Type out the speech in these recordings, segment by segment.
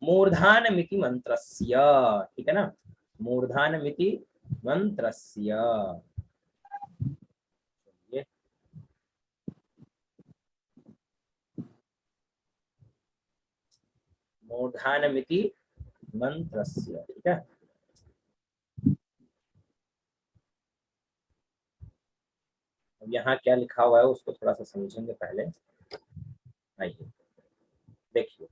मूर्धानमिति मंत्रस्य, ठीक है ना, मूर्धानमिति मंत्रस्य। मूर्धानमिति मंत्रस्य, ठीक है। अब यहाँ क्या लिखा हुआ है उसको थोड़ा सा समझेंगे पहले। आइए देखिए,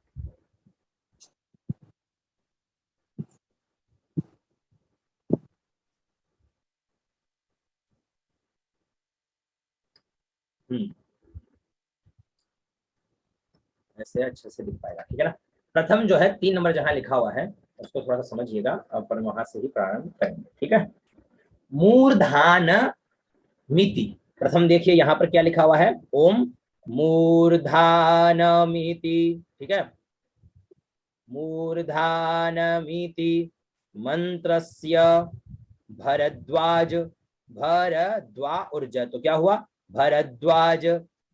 ऐसे अच्छे से दिख पाएगा, ठीक है ना। प्रथम जो है 3 नंबर जहां लिखा हुआ है उसको थोड़ा सा समझिएगा, अपन वहां से ही प्रारंभ करेंगे, ठीक है। मूर्धान मिति, प्रथम देखिए यहाँ पर क्या लिखा हुआ है, ओम मूर्धानमिति, ठीक है। मूर्धानमिति मंत्रस्य भरद्वाज, भरद्वा ऊर्ज, तो क्या हुआ, भरद्वाज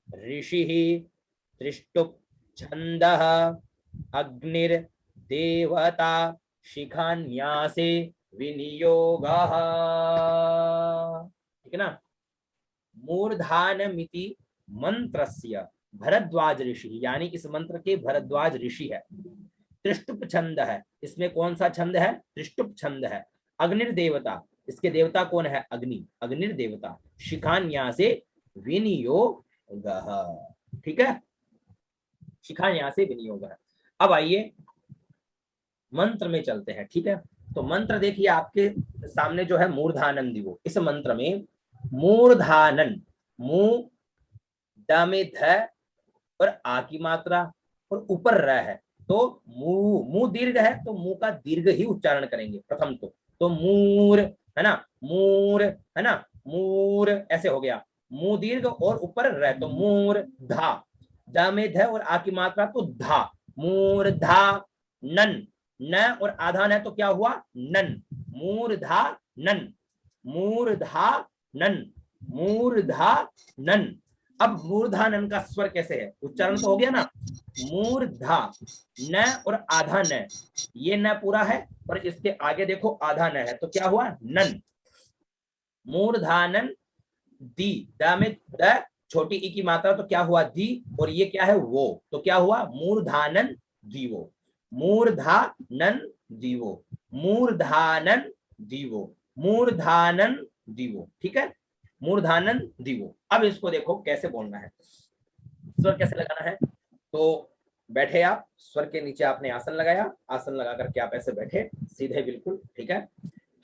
ऋषि त्रिष्टुप छंदः अग्निर्देवता शिखान्यासे विनियोगः, ठीक है ना। मूर्धानमिति मंत्रस्य भरद्वाज ऋषि, यानी इस मंत्र के भरद्वाज ऋषि है। त्रिष्टुप छंद है, इसमें कौन सा छंद है, त्रिष्टुप छंद है। अग्निर्देवता, इसके देवता कौन है, अग्नि, अग्निर्देवता। शिखान्यासे विनियोगः, ठीक है, शिखान्यासे विनियोगः। अब आइए मंत्र में चलते हैं, ठीक है। तो मंत्र देखिए आपके सामने जो है मूर्धानन दिवो, इस मंत्र में मूर्धानन, मुंह द में ध और आ की मात्रा और ऊपर र है, तो मुंह, मुंह दीर्घ है तो मुंह का दीर्घ ही उच्चारण करेंगे प्रथम तो मूर है ना, मूर है ना, मूर ऐसे हो गया, मुंह दीर्घ और ऊपर र, तो मूर धा, द में ध और आ की मात्रा तो धा, मूर धा नन, न और आधान है तो क्या हुआ, नन, मूर्धा नन, मूर्धा नन, मूर्धा नन। अब मूर्धानन का स्वर कैसे है, उच्चारण तो हो गया ना, मूर्धा, न और आधा न, ये न पूरा है और इसके आगे देखो आधा न है, तो क्या हुआ, नन, मूर्धानन दी, द में द छोटी ई की मात्रा तो क्या हुआ, दी, और ये क्या है वो, तो क्या हुआ, मूर्धानन दीवो, मूर्धानन दीवो, मूर्धानन दीवो, मूर्धानन दीवो, ठीक है, मूर्धानन दीवो। अब इसको देखो कैसे बोलना है, स्वर कैसे लगाना है। तो बैठे आप, स्वर के नीचे आपने आसन लगाया, आसन लगा करके आप ऐसे बैठे सीधे बिल्कुल, ठीक है।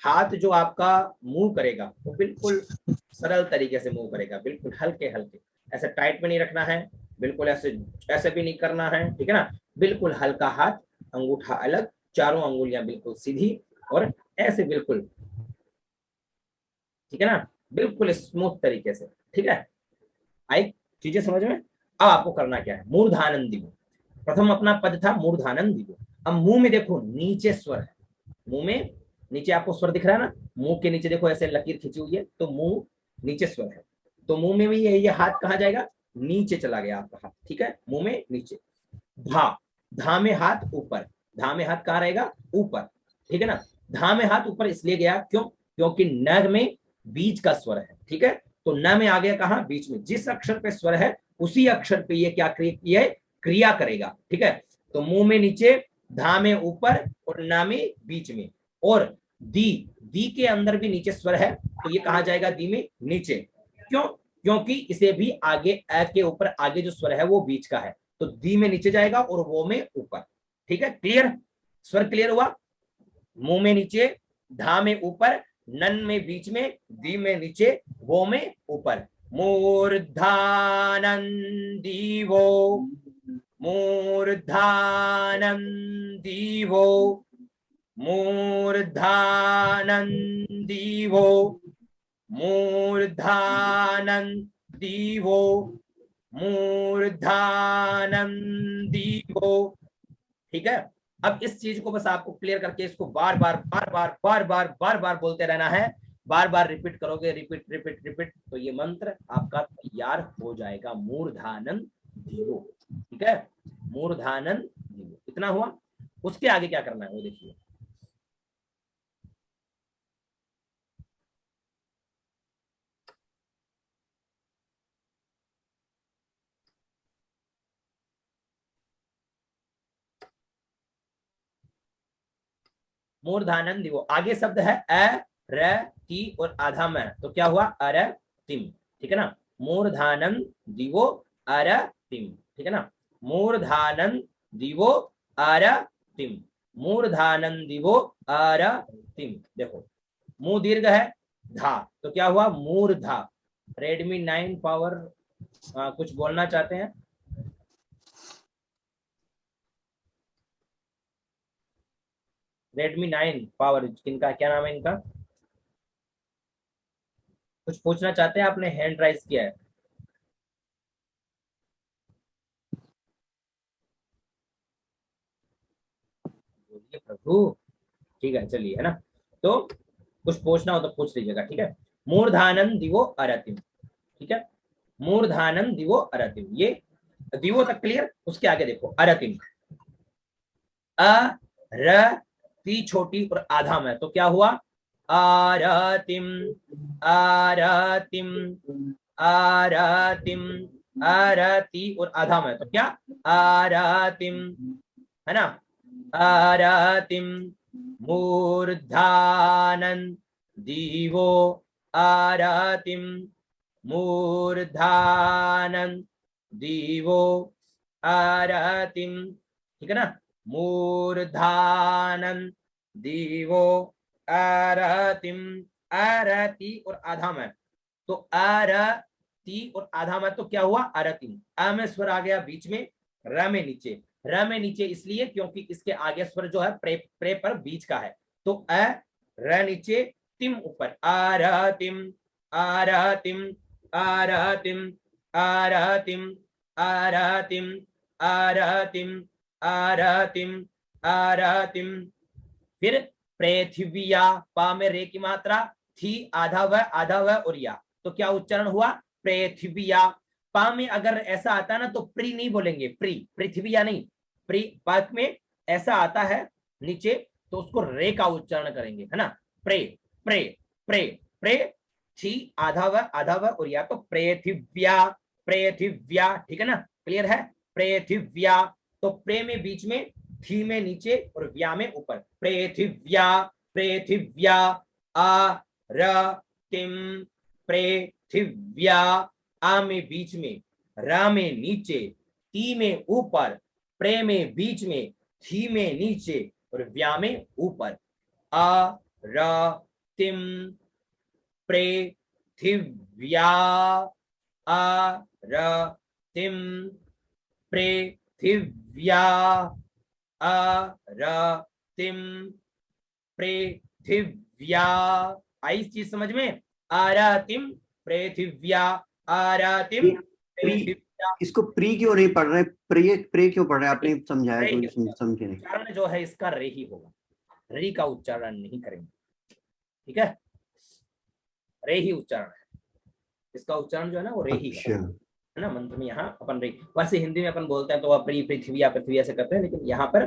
हाथ जो आपका मूव करेगा वो बिल्कुल सरल तरीके से मूव करेगा, बिल्कुल हल्के हल्के, ऐसे टाइट में नहीं रखना है, बिल्कुल ऐसे ऐसे भी नहीं करना है, ठीक है ना, बिल्कुल हल्का हाथ, अंगूठा अलग, चारों अंगुलियां बिल्कुल सीधी और ऐसे बिल्कुल, ठीक है ना, बिल्कुल स्मूथ तरीके से, ठीक है। आई चीजें समझ में। अब आपको करना क्या है, मूर्धानंद दिवो, प्रथम अपना पद था मूर्धानंद दिवो। अब मुंह में देखो नीचे स्वर है, मुंह में नीचे आपको स्वर दिख रहा है ना, मुंह के नीचे देखो ऐसे लकीर खींची हुई है, तो मुंह नीचे स्वर है, तो मुंह में भी ये हाथ कहाँ जाएगा, नीचे चला गया आपका हाथ, ठीक है, मुंह में नीचे। धा, धा में हाथ ऊपर, धा में हाथ कहाँ रहेगा, ऊपर, ठीक है ना। धा में हाथ ऊपर इसलिए गया क्यों, क्योंकि न में बीच का स्वर है, ठीक है, तो न में आ गया कहाँ, बीच में, जिस अक्षर पे स्वर है उसी अक्षर पे ये क्या क्रिया करेगा, ठीक है। तो मुंह में नीचे, धा में ऊपर और न में बीच में, और दी, दी के अंदर भी नीचे स्वर है, तो ये कहा जाएगा दी में नीचे, क्यों, क्योंकि इसे भी आगे अ के ऊपर आगे जो स्वर है वो बीच का है, तो दी में नीचे जाएगा और वो में ऊपर, ठीक है, क्लियर, स्वर क्लियर हुआ, मुंह में नीचे, धा में ऊपर, नन में बीच में, दी में नीचे, वो में ऊपर। मूर्धानंदीवो, मूर्धानंदीवो, मूर्धानंदीवो, मूर्धानंदीवो, मूर्धानंदीवो, ठीक है। अब इस चीज को बस आपको क्लियर करके इसको बार बार बार बार बार बार बार बार बोलते रहना है, बार बार रिपीट करोगे, रिपीट रिपीट रिपीट, तो ये मंत्र आपका तैयार हो जाएगा, मूर्धानन धीरो, ठीक है, मूर्धानन धीरो, इतना हुआ। उसके आगे क्या करना है वो देखिए। मूर्धानम दिवो, आगे शब्द है अ र ती और आधा में, तो क्या हुआ अर तिम, ठीक है ना। मूर्धानम दिवो अर तिम, ठीक है ना। मूर्धानम दिवो अर तिम, मूर्धानम दिवो अर तिम। देखो मुंह दीर्घ है, धा, तो क्या हुआ मूर्धा। रेडमी 9 पावर कुछ बोलना चाहते हैं? रेडमी 9 पावर, इनका क्या नाम है इनका? कुछ पूछना चाहते हैं? आपने हैंड राइज किया है। बोलिए प्रभु। ठीक है चलिए, है ना। तो कुछ पूछना हो तो पूछ लीजिएगा, ठीक है। मूर्धानम दिवो अरतिम, ठीक है। मूर्धानम दिवो अरतिम, ये दिवो तक क्लियर। उसके आगे देखो अरतिम, अ र ती छोटी और आधा में, तो क्या हुआ आरतिम, आरतिम, आरतिम, आरती और आधा में, तो क्या आरतिम, है ना। आरतिम मूर्धानन दिवो आरतिम, मूर्धानन दिवो आरतिम, ठीक है ना। मूर्धानन दिवो आरतिम, आरती और आधा में, तो आरती और आधा में, तो क्या हुआ आरतिम। आ में स्वर आ गया बीच में, र में नीचे, र में नीचे इसलिए क्योंकि इसके आगे स्वर जो है प्रे प्रे पर बीच का है, तो अ र नीचे, तिम ऊपर, आरतिम, आरतिम, आरतिम, आरतिम, आरतिम, आरतिम, आरतिम, आरतिम। फिर पृथिविया, पा में रे की मात्रा, थी आधा व और या, तो क्या उच्चारण हुआ पृथिविया। पा में अगर ऐसा आता ना तो प्री नहीं बोलेंगे, प्री, पृथ्विया नहीं, प्री। पाक में ऐसा आता है नीचे, तो उसको रे का उच्चारण करेंगे, है ना। प्रे, प्रे, प्रे, प्रे, थी आधा व और या, तो पृथिव्या, पृथिव्या, ठीक है ना। क्लियर है, पृथिव्या। तो प्रे में बीच में, थी में नीचे और व्या में ऊपर, पृथिव्या, पृथिव्या, आ र तिम, पृथिव्या। आ में बीच में, र में नीचे, ती में ऊपर, प्रे में बीच में, थी में नीचे और व्या में ऊपर, आ र तिम, पृथिव्या, आ र तिम, पृथिव्या, अरतिम, पृथिव्या। आई इस चीज समझ में, आरतिम, पृथिव्या, आरतिम, ये प्री, पृथिव्या। इसको प्री क्यों नहीं पढ़ रहे? प्रे प्रे क्यों पढ़ रहे? आपने समझाया रे ही कोई होगा। समझे नहीं। उच्चारण जो है इसका रे ही होगा, री का उच्चारण नहीं करेंगे, ठीक है। रे ही उच्चारण है, इसका उच्चारण जो है ना वो रे ही अच्छा, है ना। मंत्र में यहाँ अपन रे, वैसे हिंदी में अपन बोलते हैं तो वह प्री, पृथ्वी, पृथ्वी ऐसे करते हैं, लेकिन यहाँ पर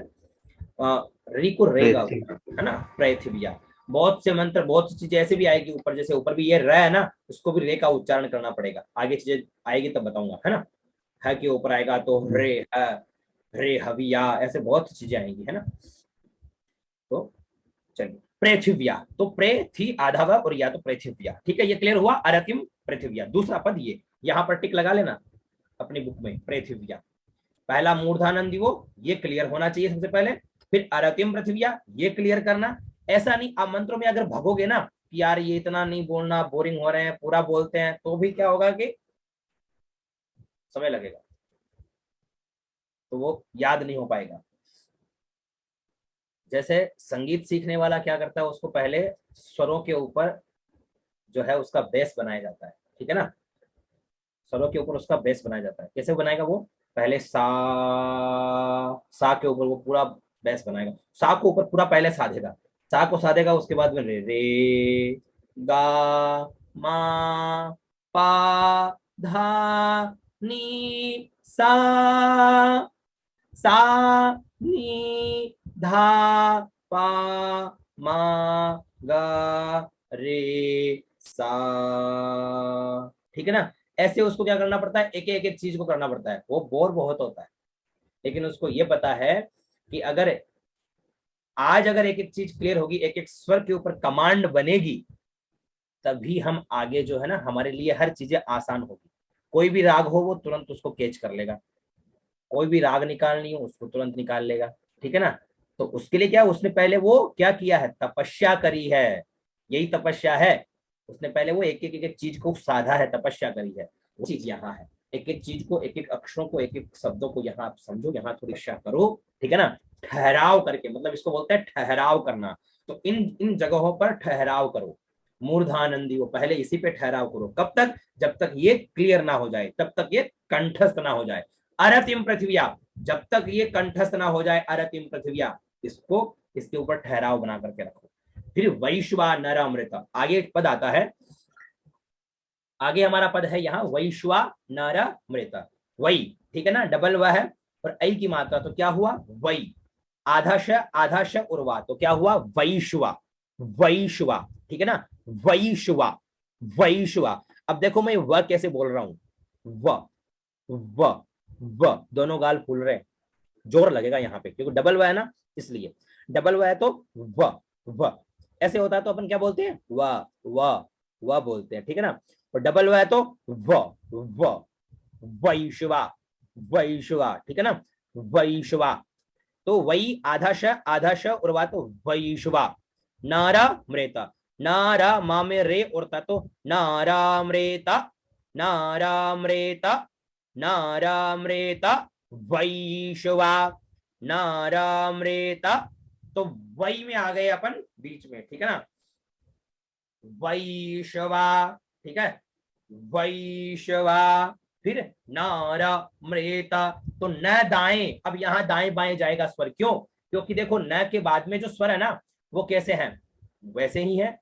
री को रेगा, प्रेति, है ना, पृथिविया। बहुत से मंत्र, बहुत सी चीजें ऐसे भी आएगी ऊपर, जैसे ऊपर भी ये र है ना, उसको भी रे का उच्चारण करना पड़ेगा, आगे चीजें आएगी तब बताऊंगा, है ना। है कि ऊपर आएगा तो रे रे हविया, ऐसे बहुत सी चीजें आएंगी, है ना। तो चलिए पृथिव्या, तो प्रे थी आधा व और या, तो पृथिव्या, ठीक है। ये क्लियर हुआ अरतिम पृथिव्या। दूसरा पद ये, यहाँ पर टिक लगा लेना अपनी बुक में, पृथिव्या। पहला मूर्धानंद दिवो, ये क्लियर होना चाहिए सबसे पहले। फिर अरतिम पृथ्विया, ये क्लियर करना। ऐसा नहीं आप मंत्रों में अगर भगोगे ना कि यार ये इतना नहीं बोलना, बोरिंग हो रहे हैं, पूरा बोलते हैं, तो भी क्या होगा कि समय लगेगा, तो वो याद नहीं हो पाएगा। जैसे संगीत सीखने वाला क्या करता है, उसको पहले स्वरों के ऊपर जो है उसका बेस बनाया जाता है, ठीक है ना। स्वरों के ऊपर उसका बेस बनाया जाता है। कैसे बनाएगा वो, पहले सा के ऊपर वो पूरा बेस बनाएगा, सा को ऊपर पूरा पहले साधेगा, सा को साधेगा, उसके बाद में रे, रे गा मा पा धा नी सा, सा नी धा पा मा गा रे सा। ठीक है ना, ऐसे उसको क्या करना पड़ता है, एक एक चीज को करना पड़ता है, वो बोर बहुत होता है। लेकिन उसको ये पता है कि अगर आज अगर एक एक चीज क्लियर होगी, एक एक स्वर के ऊपर कमांड बनेगी, तभी हम आगे जो है ना, हमारे लिए हर चीजें आसान होगी। कोई भी राग हो वो तुरंत उसको कैच कर लेगा, कोई भी राग निकालनी हो उसको तुरंत निकाल लेगा। ठीक है ना, तो उसके लिए क्या, उसने पहले वो क्या किया है, तपस्या करी है। यही तपस्या है, उसने पहले वो एक एक एक चीज को साधा है, तपस्या करी है। वो चीज यहाँ है, एक एक चीज को, एक एक अक्षरों को, एक एक शब्दों को यहाँ आप समझो, यहाँ थोड़ी तपस्या करो। ठीक है ना, ठहराव करके, मतलब इसको बोलते हैं ठहराव करना। तो इन इन जगहों पर ठहराव करो। मूर्धानंदी, वो पहले इसी पे ठहराव करो। कब तक, जब तक ये क्लियर ना हो जाए, तब तक ये कंठस्थ ना हो जाए। अरतिम पृथ्विया, जब तक ये कंठस्थ ना हो जाए, अरतिम पृथ्विया, इसको इसके ऊपर ठहराव बना करके रखो। फिर वैश्वा नर अमृत, आगे एक पद आता है, आगे हमारा पद है यहाँ वैश्वा नर अमृत। वही, ठीक है ना, डबल व है और ऐ की मात्रा, तो क्या हुआ वही। आधा श उर्वा, तो क्या हुआ वैश्वा, वैश्वा। ठीक है ना, वैश्वा, वैश्वा। अब देखो मैं व कैसे बोल रहा हूं, व व व, दोनों गाल फूल रहे हैं, जोर लगेगा यहाँ पे क्योंकि डबल व है ना, इसलिए डबल व है तो व व। ऐसे होता है तो अपन क्या बोलते हैं, व बोलते हैं। ठीक है ना, और डबल व है तो व वैश्वा, वैश्वा। ठीक है ना, वैश्वा। तो वही आधा श और वा, तो वैश्वा। नारा मृता, नारा मा में रे उड़ता, तो नारा मृता, नारा मृता, नारा मृता, वैश्वा, नारा मृता। तो वही में आ गए अपन बीच में। ठीक है ना, वैश्वा। ठीक है, वैश्वा। फिर नारा मृता, तो न दाएं, अब यहां दाएं बाएं जाएगा स्वर, क्यों, क्योंकि देखो न के बाद में जो स्वर है ना, वो कैसे है, वैसे ही है।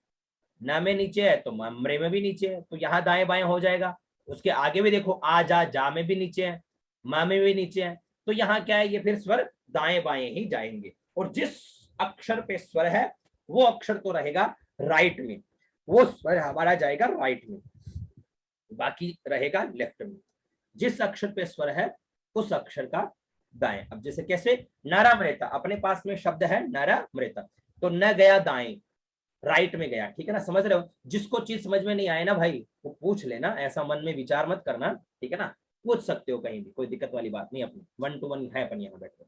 न में नीचे है तो मरे में भी नीचे है, तो यहाँ दाएं बाएं हो जाएगा। उसके आगे भी देखो, आ जा में भी नीचे है, मा में भी नीचे है, तो यहाँ क्या है, ये फिर स्वर दाएं बाएं ही जाएंगे। और जिस अक्षर पे स्वर है, वो अक्षर तो रहेगा राइट में, वो स्वर हमारा जाएगा राइट में, बाकी रहेगा लेफ्ट में। जिस अक्षर पे स्वर है, उस अक्षर का दाएं। अब जैसे कैसे, नरमृता, अपने पास में शब्द है नरमृता, तो न गया दाएं, राइट में गया। ठीक है ना, समझ रहे हो, जिसको चीज समझ में नहीं आए ना भाई, वो पूछ लेना, ऐसा मन में विचार मत करना। ठीक है ना, पूछ सकते हो कहीं भी, कोई दिक्कत वाली बात नहीं, अपनी 1 to 1 है अपन यहाँ बैठे।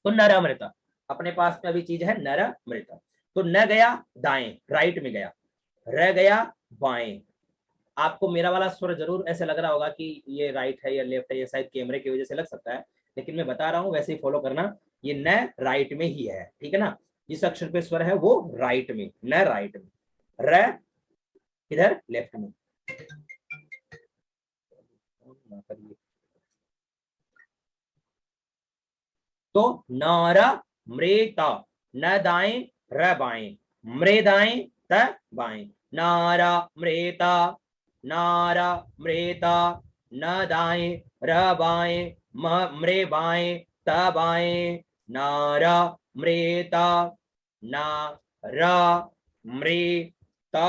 तो नरमृता, अपने पास में अभी चीज है नरमृता। तो न गया दाएं, राइट में गया, रह गया बाएं। आपको मेरा वाला स्वर जरूर ऐसे लग रहा होगा कि ये राइट है या लेफ्ट है, ये शायद कैमरे की वजह से लग सकता है, लेकिन मैं बता रहा हूँ वैसे ही फॉलो करना। ये न राइट में ही है। ठीक है ना, जिस अक्षर पे स्वर है वो राइट में, न राइट में, र इधर लेफ्ट में। तो नारा मृता, न दाएं र बाएं, मृ दाएं त बाएं, नारा मृता, नारा मृता, न दाएं र बाएं, मृ बाएं त बाएं, नारा मृता, ना र मृता।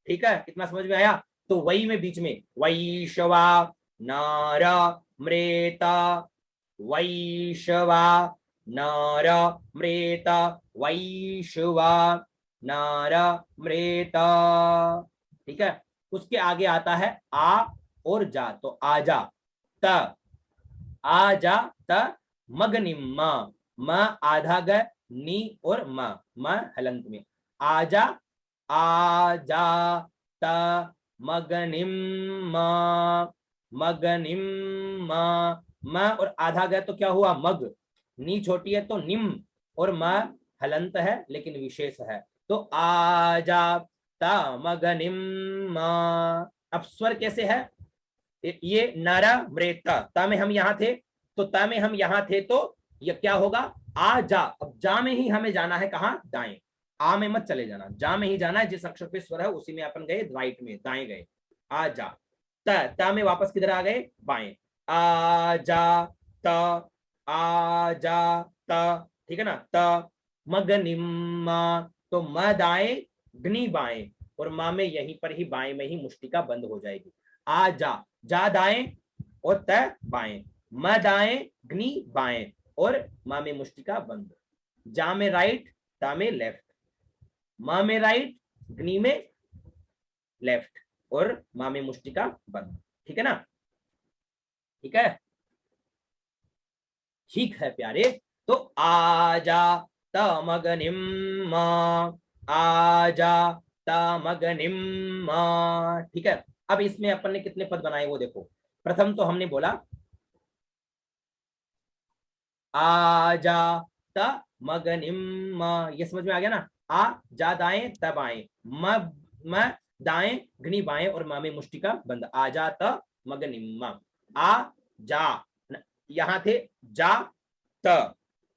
ठीक है, कितना समझ में आया। तो वही में बीच में वैश्वा, नारा मृता, वैश्वा, नर मृत, वैश्वा, नर मृत। ठीक है, उसके आगे आता है आ और जा, तो आजा, त, आजा त, मगनिम, म आधा ग, नी और म हलंत में, आजा, आजा त, मगनिम, मगनिम, म और आधा गया तो क्या हुआ मग, नी छोटी है तो निम, और म हलंत है लेकिन विशेष है, तो आजा ता मगनिम। अब स्वर कैसे है, ये नारा मृता, ता में हम यहाँ थे, तो ता में हम यहाँ थे, तो ये क्या होगा, आ जा। अब जा में ही हमें जाना है, कहाँ, दाएं। आ में मत चले जाना, जा में ही जाना है, जिस अक्षर पे स्वर है उसी में अपन गए, राइट में, दाएं गए। आ जा, ता में वापस किधर आ गए, बाएं। आ जा, त, आ जा, त, ठीक है ना, त मगनिम, तो म दाएं ग्नि बाएं, और माँ में यहीं पर ही बाएं में ही मुष्टिका बंद हो जाएगी। आ जा दाएं और त बाएं, म दाएं ग्नि बाएं और माँ में मुष्टिका बंद, जा में राइट ता में लेफ्ट, माँ में राइट ग्नि में लेफ्ट और माँ में मुष्टिका बंद, ठीक है ना, ठीक है, ठीक है प्यारे। तो आजा तमगनिम, आजा तमगनिम, ठीक है। अब इसमें अपन ने कितने पद बनाए वो देखो। प्रथम तो हमने बोला आजा तमगनिम, ये समझ में आ गया ना, आ जा दाएं तब आए, म दाएं घनी बाएं और मा में मुष्टिका बंद, आजा तमगनिम, आ जा, यहां थे जा त,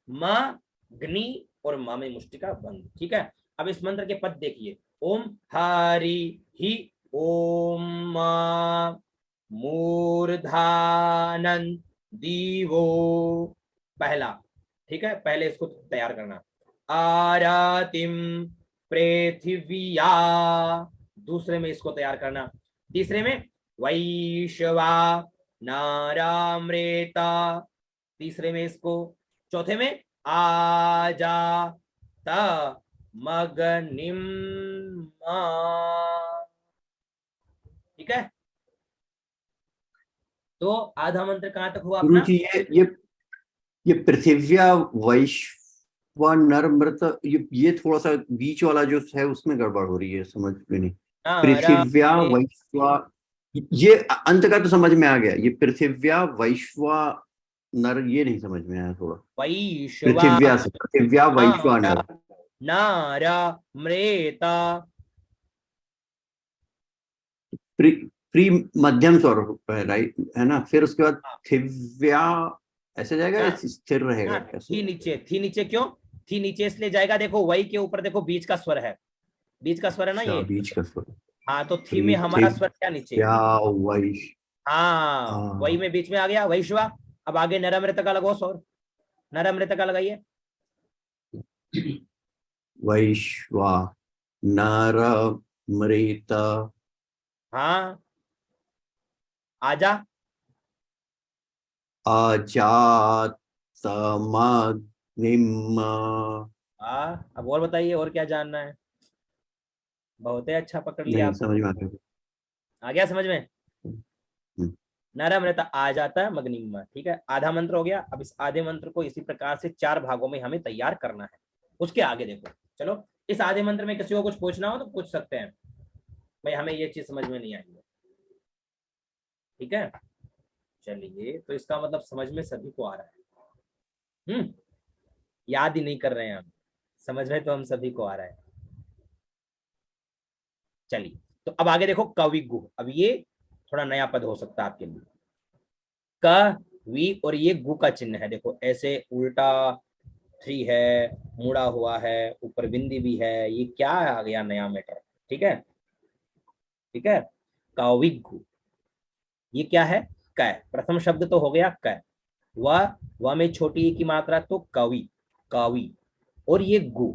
म ग्नि और मा में मुष्टिका बंद, ठीक है। अब इस मंत्र के पद देखिए, ओम हरि ही ओम मूर्धानन दीवो, पहला, ठीक है, पहले इसको तैयार करना। आरतिम पृथिविया, दूसरे में इसको तैयार करना। तीसरे में वैश्वा नारामृता, तीसरे में इसको। चौथे में आजा त मगनिम, ठीक है। तो आधा मंत्र कहां तक हुआ गुरु अपना? जी ये पृथिव्या वैश्वानर मृत, ये थोड़ा सा बीच वाला जो है उसमें गड़बड़ हो रही है, समझ में नहीं। पृथिव्या वैश्वा, ये अंत का तो समझ में आ गया, ये पृथिव्या वैश्वा नर ये नहीं समझ में आया थोड़ा। वैश्वा पृथिव्या से पृथिव्या वैश्वा नर, नार मृत, प्री प्री मध्यम स्वर है, राइट है ना, फिर उसके बाद थिव्या ऐसे जाएगा या स्थिर रहेगा कैसे? थी नीचे, थी नीचे क्यों? थी नीचे इसलिए जाएगा, देखो वही के ऊपर देखो बीच का स्वर है, बीच का स्वर है ना अच्छा, ये। बीच का स्वर। हाँ, तो थी में हमारा स्वर क्या नीचे? पृथिव्या वैश हाँ, वही में बीच में आ गया वैश्वा। अब आगे नरमृत का लगाओ स्वर, नरमृत का लगाइए। वैश्वा नर मृत हाँ, आजा, अजातमग्निम। हाँ, अब और बताइए, और क्या जानना है? बहुत ही अच्छा पकड़ लिया नहीं आपने, समझ में आता। आ गया समझ में। हम्म, नरमृत आ जाता है मग्निम, ठीक है, आधा मंत्र हो गया। अब इस आधे मंत्र को इसी प्रकार से 4 भागों में हमें तैयार करना है। उसके आगे देखो, चलो इस आधे मंत्र में किसी को कुछ पूछना हो तो पूछ सकते हैं, भाई हमें ये चीज समझ में नहीं आई है, ठीक है। चलिए, तो इसका मतलब समझ में सभी को आ रहा है। याद ही नहीं कर रहे हैं हम, समझ में तो हम सभी को आ रहा है। चलिए, तो अब आगे देखो कविगु, अब ये थोड़ा नया पद हो सकता है आपके लिए। क वी और ये गु का चिन्ह है, देखो ऐसे उल्टा थ्री है, मुड़ा हुआ है, ऊपर बिंदी भी है, ये क्या आ गया नया मैटर, ठीक है, ठीक है। कविगु, ये क्या है? क, प्रथम शब्द तो हो गया क, व में छोटी की मात्रा तो कवि, कवि, और ये गु,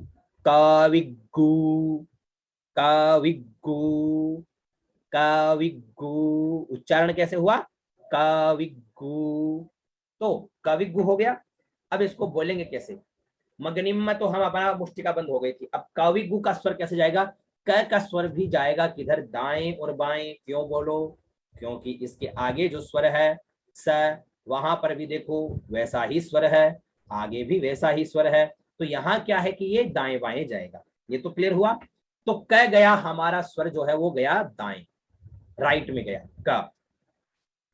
कविगु, कविगु, कविगु, उच्चारण कैसे हुआ? कविगु, तो कविगु हो गया। अब इसको बोलेंगे कैसे? मगनिम में तो हम अपना मुष्टिका बंद हो गई थी, अब कविगु का स्वर कैसे जाएगा? क का स्वर भी जाएगा किधर? दाएं और बाएं, क्यों बोलो? क्योंकि इसके आगे जो स्वर है स, वहां पर भी देखो वैसा ही स्वर है, आगे भी वैसा ही स्वर है, तो यहाँ क्या है कि ये दाएं बाएं जाएगा। ये तो क्लियर हुआ। तो क गया हमारा स्वर जो है वो गया दाएं, राइट में गया का,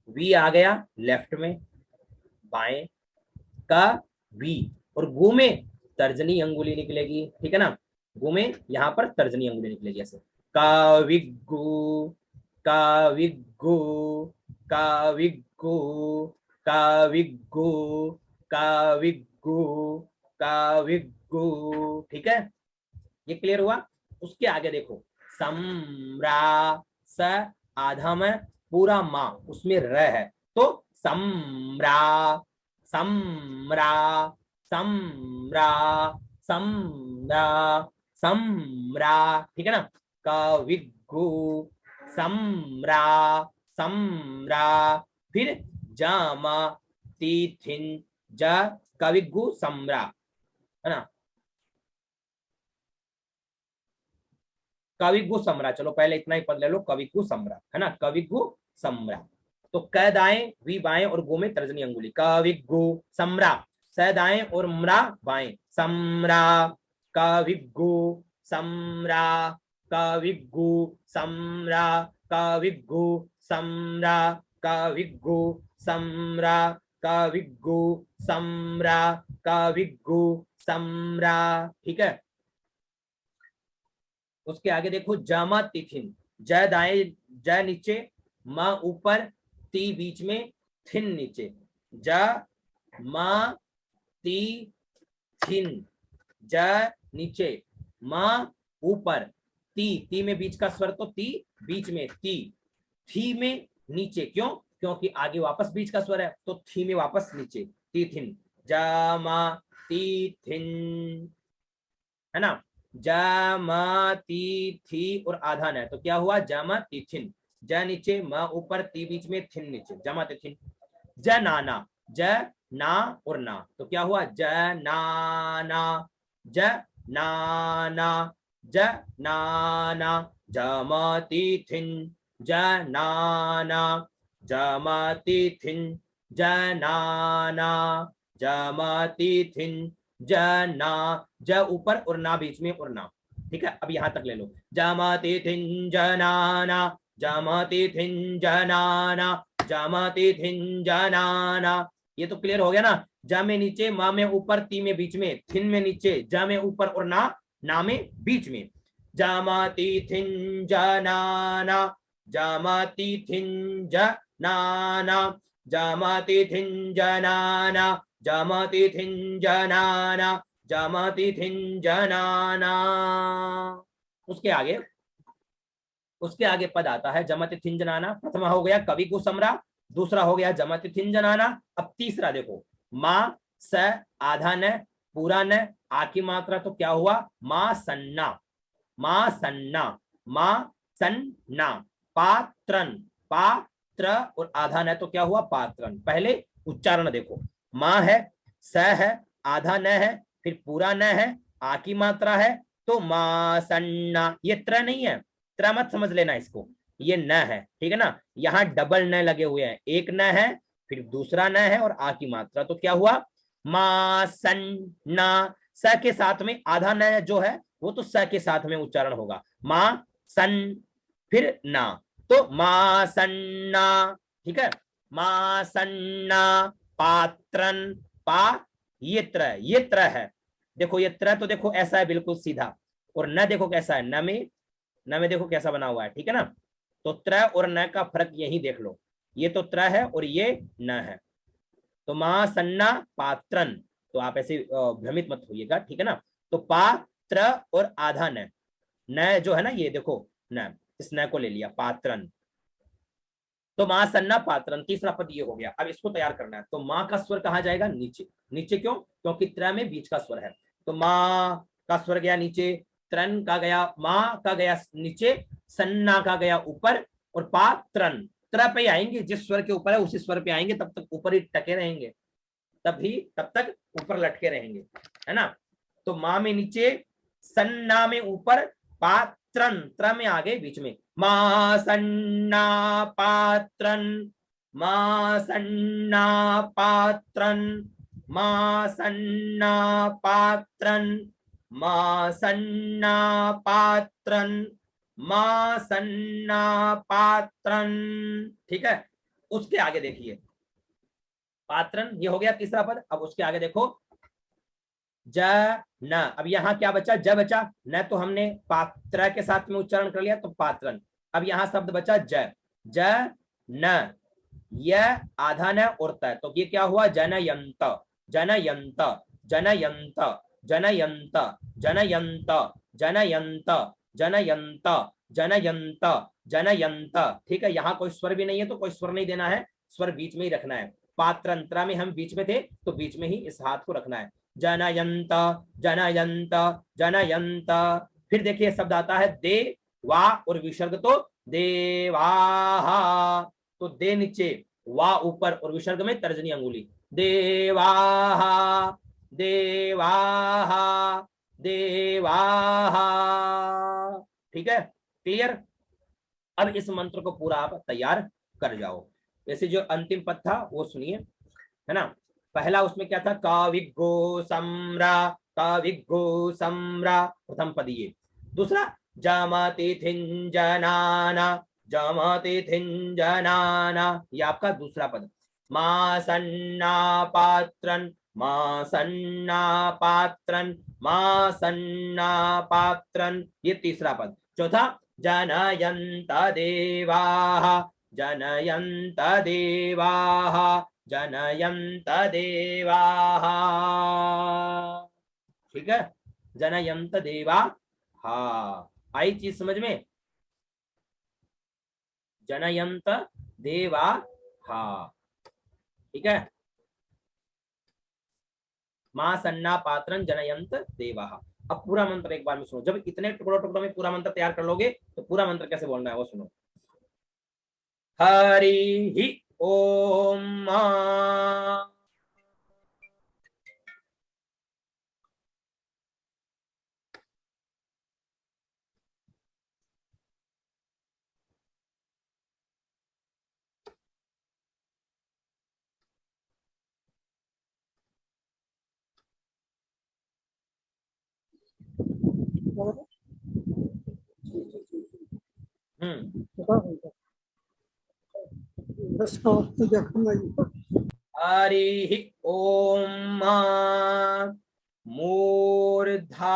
वी आ गया लेफ्ट में, बाएं का वी, और गु में तर्जनी अंगुली निकलेगी, ठीक है ना, गु में यहाँ पर तर्जनी अंगुली निकलेगी ऐसे, काविगु, काविगु, काविगु, काविगु, काविगु, काविगु, ठीक है, ये क्लियर हुआ। उसके आगे देखो, सम्रा, स आधा में पूरा मा, उसमें र है, तो सम्रा, सम्रा, सम्रा सम्रा सम्रा, ठीक है ना। कविगु सम्रा सम्रा, फिर जामा तिथिन ज कविगु सम्रा, है ना। कविगु सम्रा, चलो पहले इतना ही पढ़ ले लो, कविगु सम्रा, है ना, कविगु सम्रा। तो क दाएं, वी बाएं और गो में तर्जनी अंगुली, कविगु सम्रा, स दाएं और म्रा बाएं, सम्रा कविगु सम्रा कविगु सम्रा कविगु सम्रा कविगु सम्रा कविगु सम्रा कविगु सम्रा, ठीक है। उसके आगे देखो जामा तिथिन, ज दाएं, ज नीचे, म ऊपर, ती बीच में, थिन नीचे, ज म ती थिन, ज नीचे, म ऊपर, ती में बीच का स्वर तो ती बीच में, थी में नीचे, क्यों, क्योंकि आगे वापस बीच का स्वर है, तो थी में वापस नीचे, ती थिन, जामा ती थिन, है ना। जामाती थी और आधान है, तो क्या हुआ, जामाती थिन, ज नीचे, म ऊपर, ती बीच में, थिन नीचे, जामाती थिन। ज नाना, ज ना और ना, तो क्या हुआ, ज नाना ज नाना ज नाना, जामाती थिन ज नाना जामाती थिन ज नाना जामाती थिन जना, ज ऊपर और ना बीच में और ना, ठीक है। अब यहां तक ले लो, जामाती थिन जनाना जामाती थिन जनाना जामाती थिन जनाना, ये तो क्लियर हो गया ना। जा में नीचे, मा में ऊपर, ती में बीच में, थिन में नीचे, जा में ऊपर और ना में बीच में, जामाती थिन जनाना जामाती थिन जनाना जामाती थिन जनाना जामाती थिन जनाना जामाती थिन जनाना। उसके आगे पद आता है जमाती थिन जनाना। प्रथमा हो गया कवि को समरा, दूसरा हो गया जमाती थिन जनाना। अब तीसरा देखो, माँ स आधा न पूरा न आ की मात्रा, तो क्या हुआ, माँ सन्ना माँ सन्ना माँ सन्ना, पात्रन पात्र और आधा न, तो क्या हुआ, पात्रन। पहले उच्चारण देखो, माँ है, स है, आधा न है, फिर पूरा न है, आ की मात्रा है, तो माँ सन्ना, ये त्र नहीं है, त्र मत समझ लेना इसको, ये न है, ठीक है ना। यहाँ डबल न लगे हुए हैं, एक न है फिर दूसरा न है और आ की मात्रा, तो क्या हुआ, माँ सन्ना। स के साथ में आधा न जो है वो तो स के साथ में उच्चारण होगा, माँ सन फिर ना, तो माँ सन्ना, ठीक है। माँ सन्ना पात्रन, पा ये त्र है, देखो ये त्र तो देखो ऐसा है बिल्कुल सीधा, और न देखो कैसा है, न में देखो कैसा बना हुआ है, ठीक है ना। तो त्र और न का फर्क यही देख लो, ये तो त्र है और ये न है। तो माँ सन्ना पात्रन, तो आप ऐसे भ्रमित मत होइएगा, ठीक है ना। तो पात्र और आधा न जो है ना, ये देखो न, इस न को ले लिया, पात्रन, तो माँ सन्ना पात्रन, तीसरा पद ये हो गया। अब इसको तैयार करना है, तो माँ का स्वर कहा जाएगा नीचे, नीचे क्यों, क्योंकि त्र में बीच का स्वर है, तो माँ का स्वर गया नीचे, त्रन का गया, माँ का गया नीचे, सन्ना का गया ऊपर, और पात्रन त्र पे आएंगे, जिस स्वर के ऊपर है उसी स्वर पे आएंगे, तब तक ऊपर ही टके रहेंगे, तब तक ऊपर लटके रहेंगे, है ना। तो माँ में नीचे, सन्ना में ऊपर, पात्रन त्र में आगे बीच में, माँ सन्ना पात्रन माँ सन्ना पात्रन माँ सन्ना पात्रन माँ सन्ना पात्रन माँ सन्ना पात्रन, ठीक है। उसके आगे देखिए, पात्रन ये हो गया तीसरा पद। अब उसके आगे देखो, ज न, अब यहां क्या बचा, ज बचा, न तो हमने पात्र के साथ में उच्चारण कर लिया, तो पात्रन। अब यहां शब्द बचा ज न, यह आधा न और त, तो ये क्या हुआ, जनयंत जनयंत जनयंत जनयंत जनयंत जनयंत जनयंत जनयंत जनयंत, ठीक है। यहाँ कोई स्वर भी नहीं है तो कोई स्वर नहीं देना है, स्वर बीच में ही रखना है। पात्रंत्रा में हम बीच में थे तो बीच में ही इस हाथ को रखना है, जनयंत जनयंत जनयंत। फिर देखिए शब्द आता है दे वा और विसर्ग तो देवाहा, तो दे नीचे वा ऊपर और विसर्ग में तर्जनी अंगुली, देवाहा देवाहा देवाहा। ठीक है, क्लियर। अब इस मंत्र को पूरा आप तैयार कर जाओ। वैसे जो अंतिम पद था वो सुनिए, है ना। पहला उसमें क्या था, काविगो सम्रा, काविगो सम्रा, प्रथम पद ये। दूसरा जमति थिंजनाना, जमति थिंजनाना, ये आपका दूसरा पद। मा सन्ना पात्रन, मा सन्ना पात्रन, मा सन्ना पात्रन, ये तीसरा पद। चौथा जनयंत देवाः, जनयंत देवाः, जनयंत देवाः। ठीक है, जनयंत देवा, हाँ आई चीज समझ में, जनयंत देवा, हाँ ठीक है। मां सन्ना पात्रन जनयंत देवा। अब पूरा मंत्र एक बार में सुनो, जब इतने टुकड़ों टुकड़ों में पूरा मंत्र तैयार कर लोगे तो पूरा मंत्र कैसे बोलना है वो सुनो। हरि ओम, हरि ओम मूर्धानन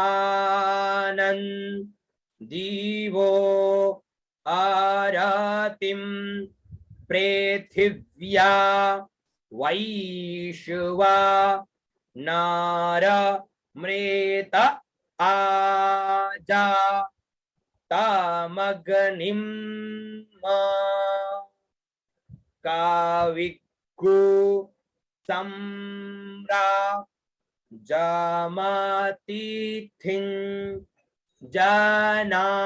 दीवो आरतिम पृथिव्या वैश्वा नार मृत आजा तमग्निम काविकु सम्रा जमतिथिं जनाना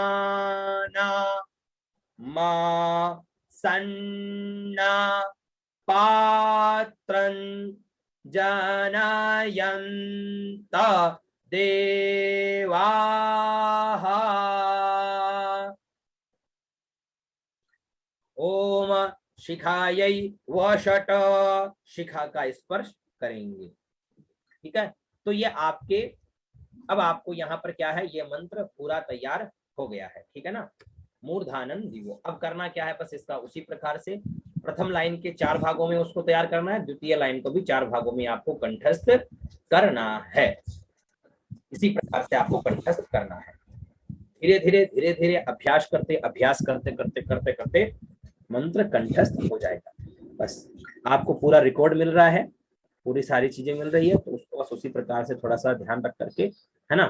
मा सन्ना पात्रं जनयन्त देवाः। ओम शिखायै वषट, शिखा का स्पर्श करेंगे। ठीक है, तो ये आपके, अब आपको यहाँ पर क्या है, ये मंत्र पूरा तैयार हो गया है। ठीक है ना, मूर्धानन दिवो। अब करना क्या है, बस इसका उसी प्रकार से प्रथम लाइन के 4 भागों में उसको तैयार करना है, द्वितीय लाइन को भी 4 भागों में आपको कंठस्थ करना है। इसी प्रकार से आपको कंठस्थ करना है। धीरे धीरे धीरे धीरे अभ्यास करते करते करते करते करते मंत्र कंठस्थ हो जाएगा। बस आपको पूरा रिकॉर्ड मिल रहा है, पूरी सारी चीजें मिल रही है, तो उसको बस उसी प्रकार से थोड़ा सा ध्यान रख करके, है ना।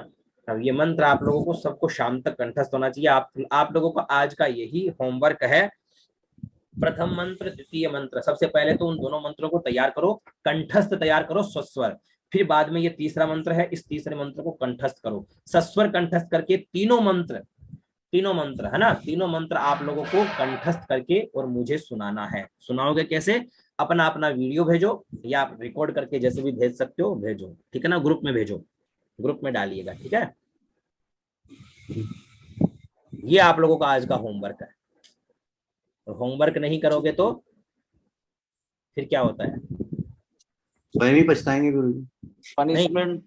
अब ये मंत्र आप लोगों को सबको शाम तक कंठस्थ होना चाहिए। आप लोगों को आज का यही होमवर्क है। प्रथम मंत्र द्वितीय मंत्र, सबसे पहले तो उन दोनों मंत्रों को तैयार करो, कंठस्थ तैयार करो स्वस्वर। फिर बाद में ये तीसरा मंत्र है, इस तीसरे मंत्र को कंठस्थ करो, सस्वर कंठस्थ करके तीनों मंत्र है ना, तीनों मंत्र आप लोगों को कंठस्थ करके और मुझे सुनाना है। सुनाओगे कैसे, अपना अपना वीडियो भेजो या आप रिकॉर्ड करके जैसे भी भेज सकते हो भेजो। ठीक है ना, ग्रुप में भेजो, ग्रुप में डालिएगा। ठीक है, ये आप लोगों का आज का होमवर्क है। और होमवर्क नहीं करोगे तो फिर क्या होता है, स्वयं ही पछताएंगे गुरु जी। पनिशमेंट